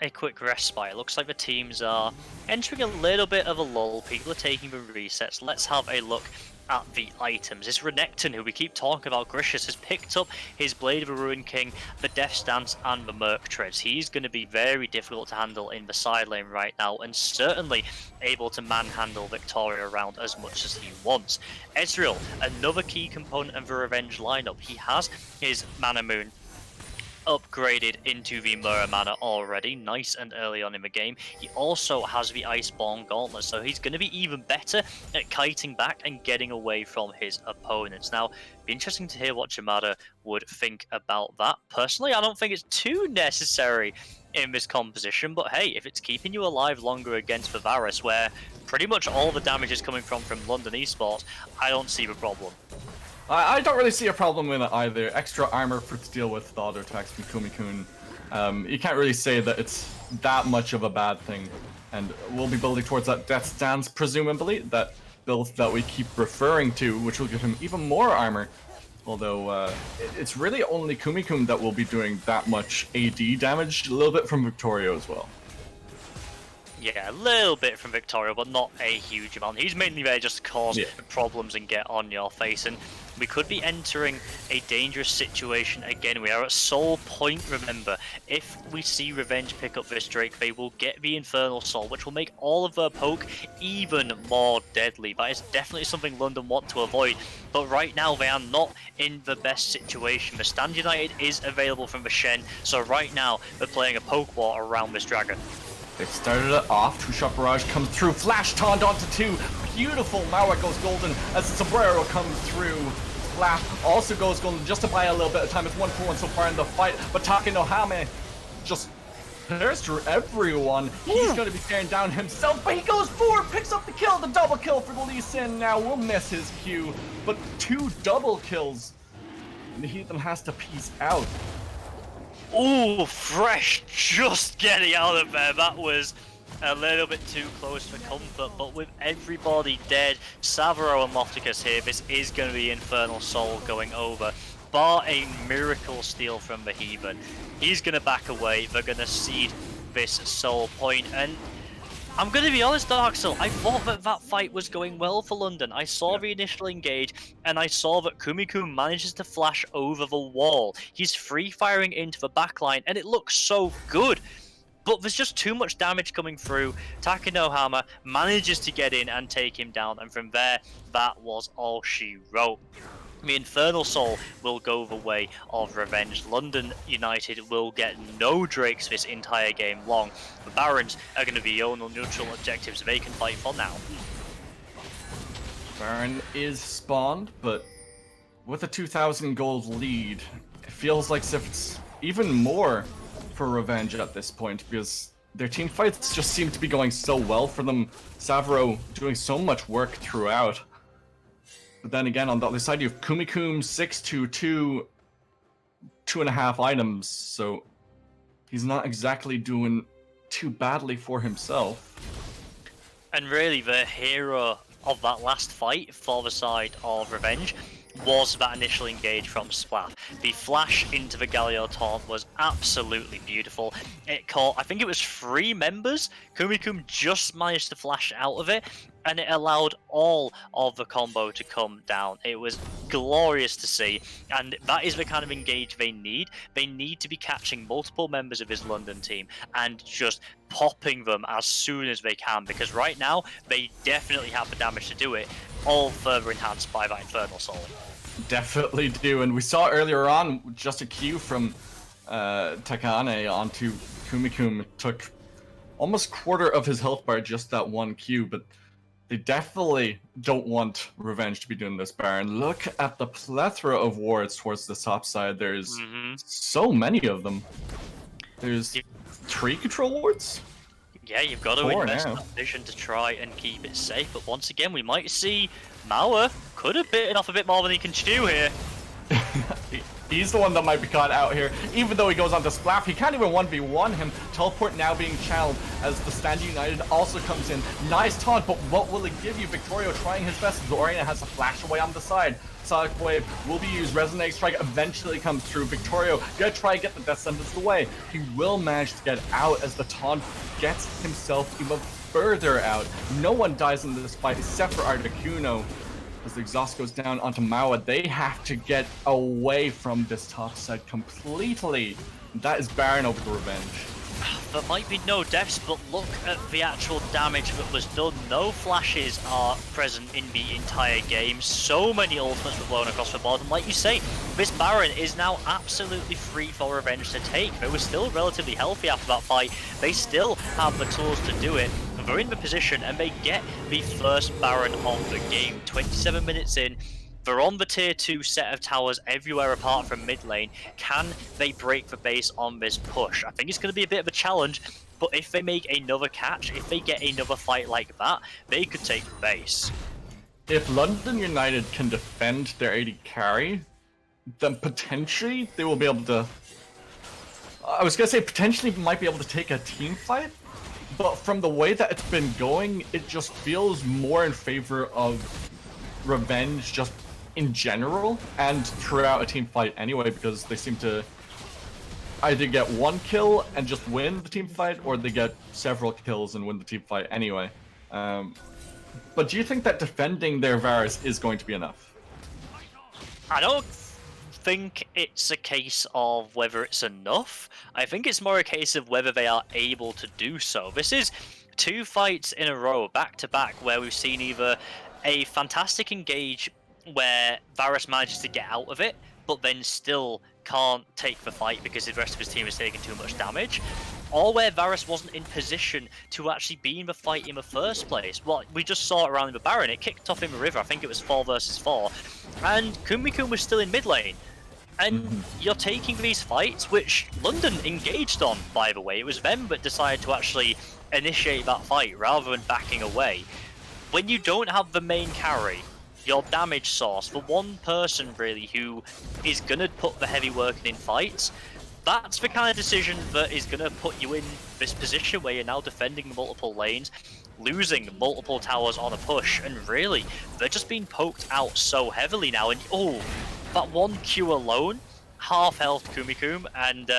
a quick respite, it looks like the teams are entering a little bit of a lull, people are taking the resets. Let's have a look at the items. It's Renekton, who we keep talking about. Grishis has picked up his Blade of the Ruined King, the Death Stance, and the Merc Treads. He's going to be very difficult to handle in the side lane right now, and certainly able to manhandle Victoria around as much as he wants. Ezreal, another key component of the Revenge lineup. He has his Mana Moon upgraded into the Mirror Mana already, nice and early on in the game. He also has the Iceborne Gauntlet, so he's going to be even better at kiting back and getting away from his opponents. Now, be interesting to hear what Jamada would think about that. Personally, I don't think it's too necessary in this composition, but hey, if it's keeping you alive longer against the Varus, where pretty much all the damage is coming from London esports, I don't see the problem. I don't really see a problem with it either. Extra armor for to deal with the auto attacks from Kumikun. You can't really say that it's that much of a bad thing. And we'll be building towards that Death Stance, presumably, that build that we keep referring to, which will give him even more armor. Although, it's really only Kumikun that will be doing that much AD damage, a little bit from Victorio as well. Yeah, a little bit from Victoria, but not a huge amount. He's mainly there just to cause problems and get on your face. And we could be entering a dangerous situation again. We are at Soul Point, remember. If we see Revenge pick up this Drake, they will get the Infernal Soul, which will make all of their poke even more deadly. That is definitely something London want to avoid. But right now, they are not in the best situation. The Stand United is available from the Shen, so right now, they're playing a poke war around this dragon. They've started it off. 2-shot barrage comes through. Flash taunt onto 2. Beautiful. Mauer goes golden as the sombrero comes through. Splaff also goes golden just to buy a little bit of time. It's 1-for-1 so far in the fight. But Take no Hame just tears through everyone. He's going to be staring down himself, but he goes forward, picks up the kill. The double kill for the Lee Sin now will miss his Q. But 2 double kills. And the Heathen has to peace out. Ooh, fresh, just getting out of there. That was a little bit too close for comfort, but with everybody dead, Savaro and Lofticus here, this is going to be Infernal Soul going over. Bar a miracle steal from the Heathen. He's going to back away, they're going to cede this soul point, and I'm going to be honest, Dark Soul, I thought that that fight was going well for London. I saw the initial engage, and I saw that Kumiko manages to flash over the wall. He's free-firing into the backline, and it looks so good. But there's just too much damage coming through. Takanohama manages to get in and take him down, and from there, that was all she wrote. The Infernal Soul will go the way of revenge. London United will get no Drakes this entire game long. The Barons are going to be the only neutral objectives they can fight for now. Baron is spawned, but with a 2,000 gold lead, it feels like if it's even more for revenge at this point, because their team fights just seem to be going so well for them. Savaro doing so much work throughout. But then again, on the other side, you have Kumikum 622, 2.5 items, so he's not exactly doing too badly for himself. And really, the hero of that last fight for the side of Revenge was that initial engage from Splath. The flash into the Galio taunt was absolutely beautiful. It caught, I think it was 3 members. Kumikum just managed to flash out of it, and it allowed all of the combo to come down. It was glorious to see, and that is the kind of engage they need. They need to be catching multiple members of his London team and just popping them as soon as they can, because right now they definitely have the damage to do it, all further enhanced by that Infernal Soul. Definitely do, and we saw earlier on just a Q from Takane onto Kumikum. It took almost quarter of his health bar, just that one Q, but they definitely don't want Revenge to be doing this, Baron. Look at the plethora of wards towards the top side. There's so many of them. There's 3 control wards? Yeah, you've got to 4 invest now. that vision to try and keep it safe, but once again, we might see Mauer could have bitten off a bit more than he can chew here. He's the one that might be caught out here. Even though he goes on to Splaff, he can't even 1v1 him. Teleport now being channeled as the Stand United also comes in. Nice taunt, but what will it give you? Victorio trying his best. Zorina has a flash away on the side. Sonic Wave will be used. Resonate Strike eventually comes through. Victorio gonna try and get the Death Sentence away. He will manage to get out as the taunt gets himself even further out. No one dies in this fight except for Articuno. As the exhaust goes down onto Mawa, they have to get away from this top side completely. That is Baron over the Revenge. There might be no deaths, but look at the actual damage that was done. No flashes are present in the entire game. So many ultimates were blown across the board, and like you say, this Baron is now absolutely free for Revenge to take. They were still relatively healthy after that fight. They still have the tools to do it. They're in the position, and they get the first Baron of the game. 27 minutes in. They're on the tier 2 set of towers everywhere apart from mid lane. Can they break the base on this push? I think it's going to be a bit of a challenge, but if they make another catch, if they get another fight like that, they could take the base. If London United can defend their AD carry, then potentially they will be able to... I was going to say potentially might be able to take a team fight, but from the way that it's been going, it just feels more in favor of Revenge just in general and throughout a team fight anyway, because they seem to either get 1 kill and just win the team fight, or they get several kills and win the team fight anyway. But do you think that defending their Varus is going to be enough? I don't think it's a case of whether it's enough. I think it's more a case of whether they are able to do so. This is 2 fights in a row, back to back, where we've seen either a fantastic engage where Varus manages to get out of it, but then still can't take the fight because the rest of his team is taking too much damage, or where Varus wasn't in position to actually be in the fight in the first place. Well, we just saw it around the Baron. It kicked off in the river. I think it was 4 versus 4, and Kumikun was still in mid lane. And you're taking these fights, which London engaged on, by the way. It was them that decided to actually initiate that fight rather than backing away. When you don't have the main carry, your damage source, the one person really who is going to put the heavy work in fights, That's the kind of decision that is going to put you in this position where you're now defending multiple lanes, losing multiple towers on a push, and really, they're just being poked out so heavily now. And oh, that one Q alone, half health Kumikum, and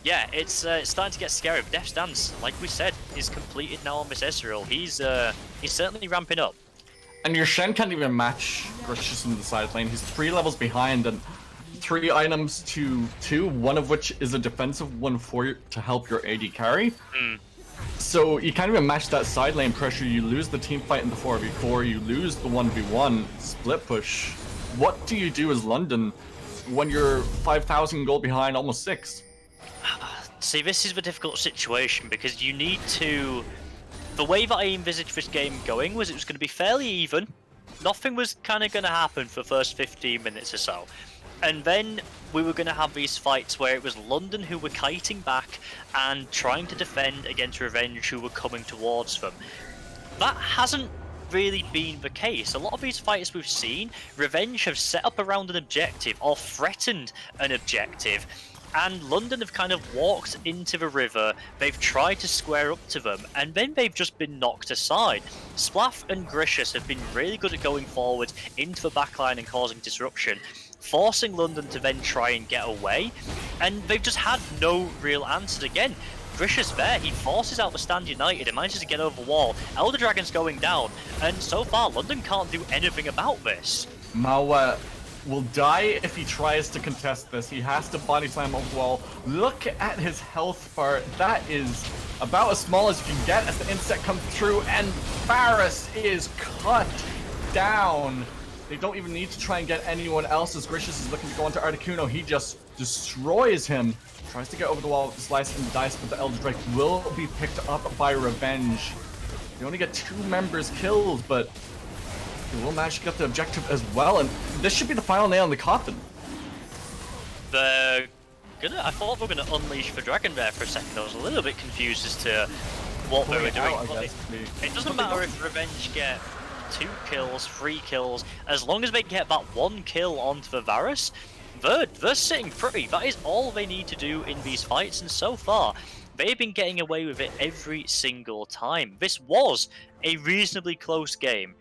yeah, it's starting to get scary. Death's Dance, like we said, is completed now on this Ezreal. He's certainly ramping up. And your Shen can't even match Gracious in the side lane. He's 3 levels behind, and 3 items to 2, one of which is a defensive one for you to help your AD carry. So you can't even match that side lane pressure. You lose the team fight in the 4v4, you lose the 1v1 split push. What do you do as London when you're 5,000 gold behind, almost 6? See, this is the difficult situation because you need to... The way that I envisaged this game going was it was going to be fairly even. Nothing was kind of going to happen for the first 15 minutes or so. And then we were going to have these fights where it was London who were kiting back and trying to defend against Revenge who were coming towards them. That hasn't really been the case. A lot of these fights we've seen, Revenge have set up around an objective or threatened an objective, and London have kind of walked into the river, they've tried to square up to them, and then they've just been knocked aside. Splaff and Grishus have been really good at going forward into the backline and causing disruption, forcing London to then try and get away, and they've just had no real answers. Again, Grishus there, he forces out the Stand United and manages to get over the wall. Elder Dragon's going down, and so far London can't do anything about this. Mawa will die if he tries to contest this. He has to body slam over the wall. Look at his health bar. That is about as small as you can get as the insect comes through, and Varus is cut down. They don't even need to try and get anyone else as Grishus is looking to go into Articuno. He just destroys him. Tries to get over the wall with the slice and the dice, but the Elder Drake will be picked up by Revenge. They only get 2 members killed, but they will manage to get the objective as well, and this should be the final nail in the coffin. I thought they were gonna unleash the dragon there for a second. I was a little bit confused as to what they were doing. It doesn't matter if Revenge get 2 kills, 3 kills, as long as they get that 1 kill onto the Varus, they're sitting pretty. That is all they need to do in these fights, and so far, they've been getting away with it every single time. This was a reasonably close game.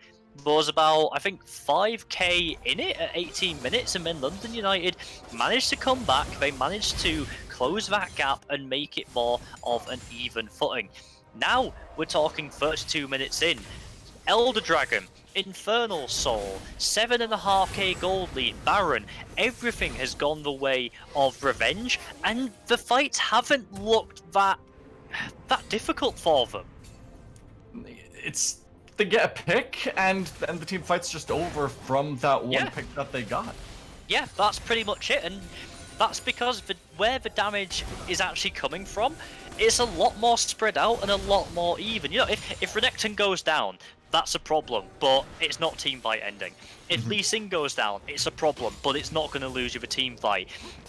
There was about, I think, 5k in it at 18 minutes, and then London United managed to come back. They managed to close that gap and make it more of an even footing. Now we're talking 32 minutes in. Elder Dragon, Infernal Soul, 7.5k gold lead, Baron, everything has gone the way of Revenge, and the fights haven't looked that difficult for them. They get a pick, and the team fight's just over from that one pick that they got. Yeah, that's pretty much it, and that's because where the damage is actually coming from, it's a lot more spread out and a lot more even. You know, if Renekton goes down, that's a problem, but it's not team fight ending. If Lee Sin goes down, it's a problem, but it's not going to lose you a team fight.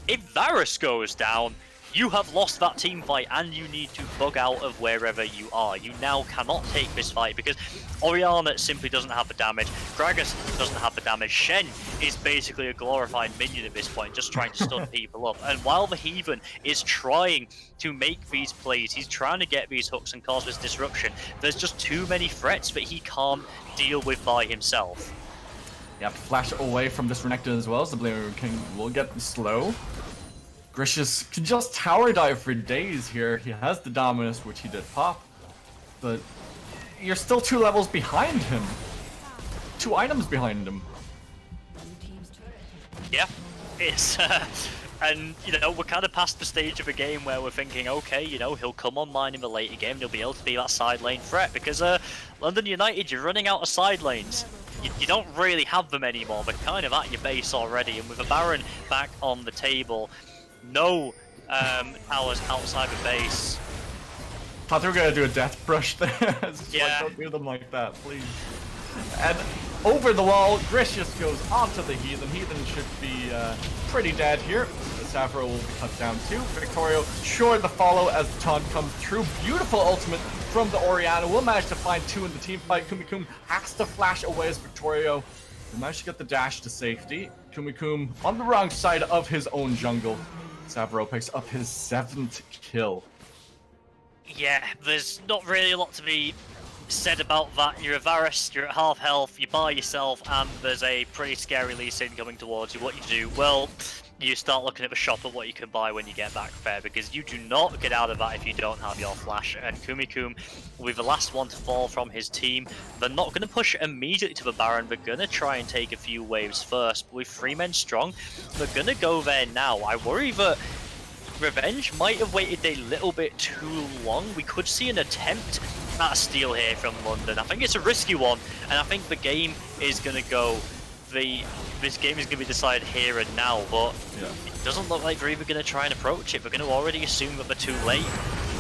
If Varus goes down, you have lost that team fight and you need to bug out of wherever you are. You now cannot take this fight because Orianna simply doesn't have the damage. Gragas doesn't have the damage. Shen is basically a glorified minion at this point, just trying to stun people up. And while the Heathen is trying to make these plays, he's trying to get these hooks and cause this disruption, there's just too many threats that he can't deal with by himself. You have to flash away from this Renekton as well, so the Blade King will get slow. Grishus can just tower dive for days here. He has the Dominus, which he did pop, but you're still 2 levels behind him. 2 items behind him. Yeah, it's and you know, we're kind of past the stage of a game where we're thinking, okay, you know, he'll come online in the later game, he'll be able to be that side lane threat, because London United, you're running out of side lanes. You don't really have them anymore. They're kind of at your base already, and with a Baron back on the table, no towers outside the base. Thought they were gonna do a death brush there. Yeah. Like, don't do them like that, please. And over the wall, Grishus goes onto the Heathen. Heathen should be pretty dead here. The Sappho will be cut down too. Victorio sure the follow as the taunt comes through. Beautiful ultimate from the Orianna. Will manage to find 2 in the team fight. Kumikum has to flash away as Victorio. Will manage to get the dash to safety. Kumikum on the wrong side of his own jungle. Savaro picks up his 7th kill. Yeah, there's not really a lot to be said about that. You're a Varus, you're at half health, you're by yourself, and there's a pretty scary Lee Sin coming towards you. What you do? Well, you start looking at the shop at what you can buy when you get back there, because you do not get out of that if you don't have your flash. And Kumikum, with the last one to fall from his team, they're not going to push immediately to the Baron. They're going to try and take a few waves first. But with 3 men strong, they're going to go there now. I worry that Revenge might have waited a little bit too long. We could see an attempt at a steal here from London. I think it's a risky one, and I think the game is going to go. This game is going to be decided here and now, but it doesn't look like they're even going to try and approach it. We're going to already assume that they're too late.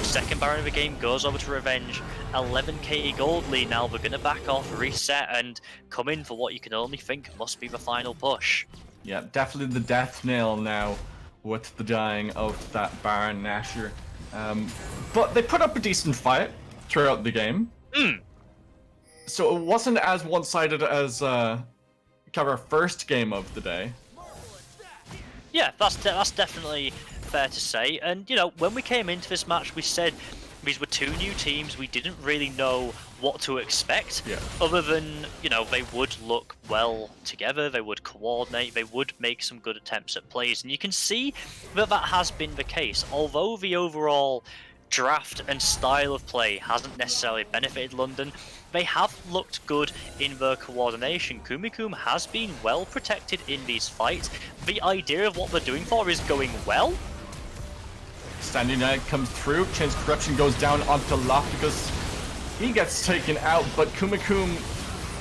Second Baron of the game goes over to Revenge. 11k gold lead now. They're going to back off, reset, and come in for what you can only think must be the final push. Yeah, definitely the death nail now with the dying of that Baron Nashor. But they put up a decent fight throughout the game. So it wasn't as one-sided as our first game of the day. Yeah, that's definitely fair to say. And, you know, when we came into this match, we said these were 2 new teams. We didn't really know what to expect, other than, you know, they would look well together, they would coordinate, they would make some good attempts at plays. And you can see that that has been the case. Although the overall draft and style of play hasn't necessarily benefited London, they have looked good in their coordination. Kumikum has been well protected in these fights. The idea of what they're doing for is going well. Standing Knight comes through, Chain's Corruption goes down onto Lofticus. He gets taken out, but Kumikum,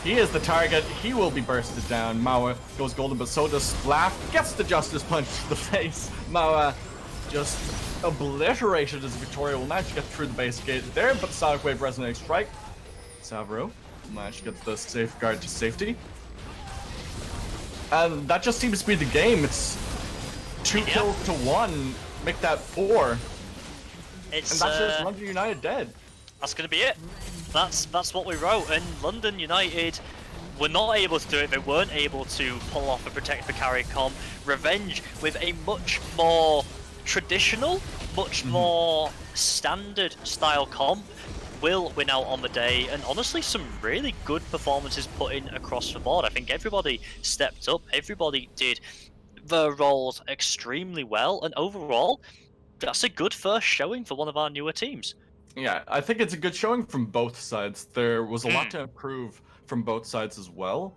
he is the target. He will be bursted down. Mawa goes golden, but so does Splaff. Gets the Justice Punch to the face. Mawa just obliterated as Victoria will manage to get through the base gate there, but Sonic Wave Resonating Strike. Savaro managed to get the safeguard to safety. And that just seems to be the game. It's 2 kills to 1, make that 4. And that's just London United dead. That's going to be it. That's what we wrote. And London United were not able to do it. They weren't able to pull off a protect the carry comp. Revenge with a much more traditional, much more standard style comp will win out on the day, and honestly some really good performances put in across the board. I think everybody stepped up, everybody did their roles extremely well, and overall that's a good first showing for one of our newer teams. Yeah, I think it's a good showing from both sides. There was a lot to improve from both sides as well,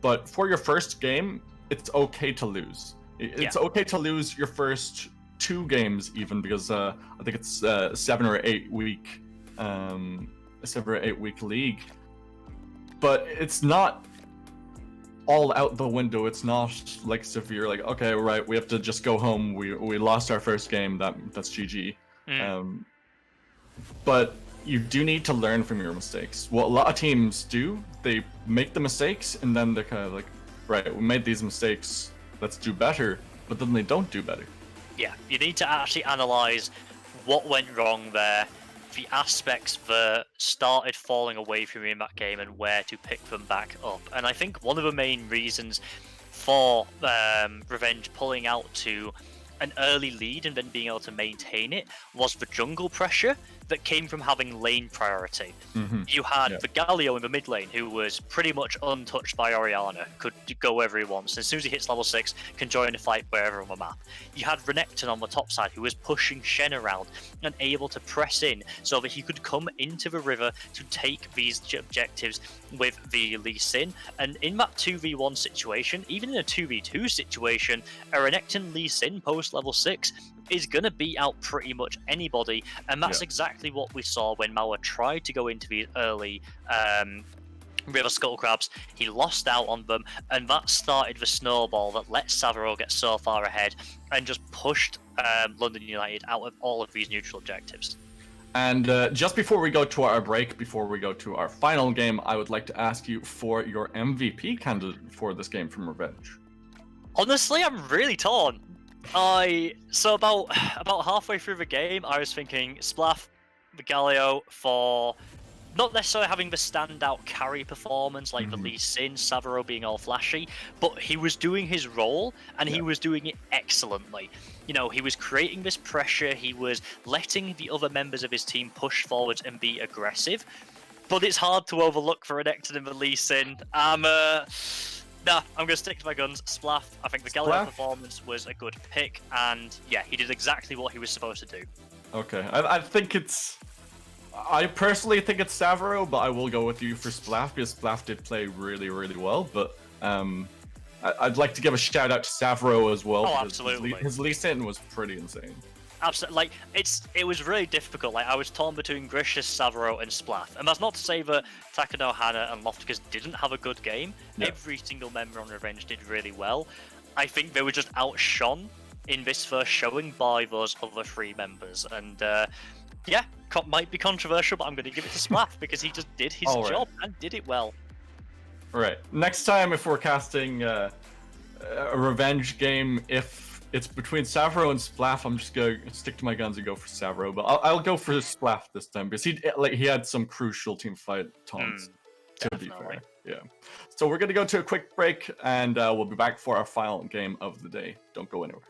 but for your first game, it's okay to lose. It's okay to lose your first 2 games even, because I think it's 7 or 8 week league, but it's not all out the window. It's not like severe, like, okay, right, we have to just go home, we lost our first game, that's GG. But you do need to learn from your mistakes. What a lot of teams do, they make the mistakes and then they're kind of like, right, we made these mistakes, let's do better, but then they don't do better. Yeah, you need to actually analyze what went wrong there, the aspects that started falling away from you in that game, and where to pick them back up. And I think one of the main reasons for Revenge pulling out to an early lead and then being able to maintain it was the jungle pressure that came from having lane priority. You had the Galio in the mid lane, who was pretty much untouched by Orianna, could go wherever he wants, and as soon as he hits level 6, can join a fight wherever on the map. You had Renekton on the top side, who was pushing Shen around and able to press in so that he could come into the river to take these objectives with the Lee Sin. And in that 2v1 situation, even in a 2v2 situation, a Renekton Lee Sin post level 6 is going to beat out pretty much anybody, and that's exactly what we saw when Mawa tried to go into the early River Skull Crabs. He lost out on them, and that started the snowball that let Savaro get so far ahead and just pushed London United out of all of these neutral objectives. And just before we go to our break, before we go to our final game, I would like to ask you for your MVP candidate for this game from Revenge. Honestly, I'm really torn. So about halfway through the game, I was thinking Splaff, the Galio for not necessarily having the standout carry performance like the Mhm. Lee Sin, Savaro being all flashy, but he was doing his role and he was doing it excellently. You know, he was creating this pressure, he was letting the other members of his team push forwards and be aggressive. But it's hard to overlook for an excellent release in. Nah, I'm going to stick to my guns. Splaff. I think the Galileo Splaff? performance was a good pick, and yeah, he did exactly what he was supposed to do. Okay, I think it's. I personally think it's Savaro, but I will go with you for Splaff because Splaff did play really, really well. But I'd like to give a shout out to Savaro as well. Oh, because absolutely. His Lee Sin was pretty insane. Absolutely, like it was really difficult. Like I was torn between Grishis, Savaro, and Splaff, and that's not to say that Takano, Hana, and Lofticus didn't have a good game. Yeah. Every single member on Revenge did really well. I think they were just outshone in this first showing by those other three members, and yeah, might be controversial, but I'm going to give it to Splaff because he just did his job and did it well. Right. Next time, if we're casting a revenge game, if it's between Savaro and Splaff, I'm just going to stick to my guns and go for Savaro. But I'll go for Splaff this time because he had some crucial team fight taunts. To be fair, yeah. So we're going to go to a quick break, and we'll be back for our final game of the day. Don't go anywhere.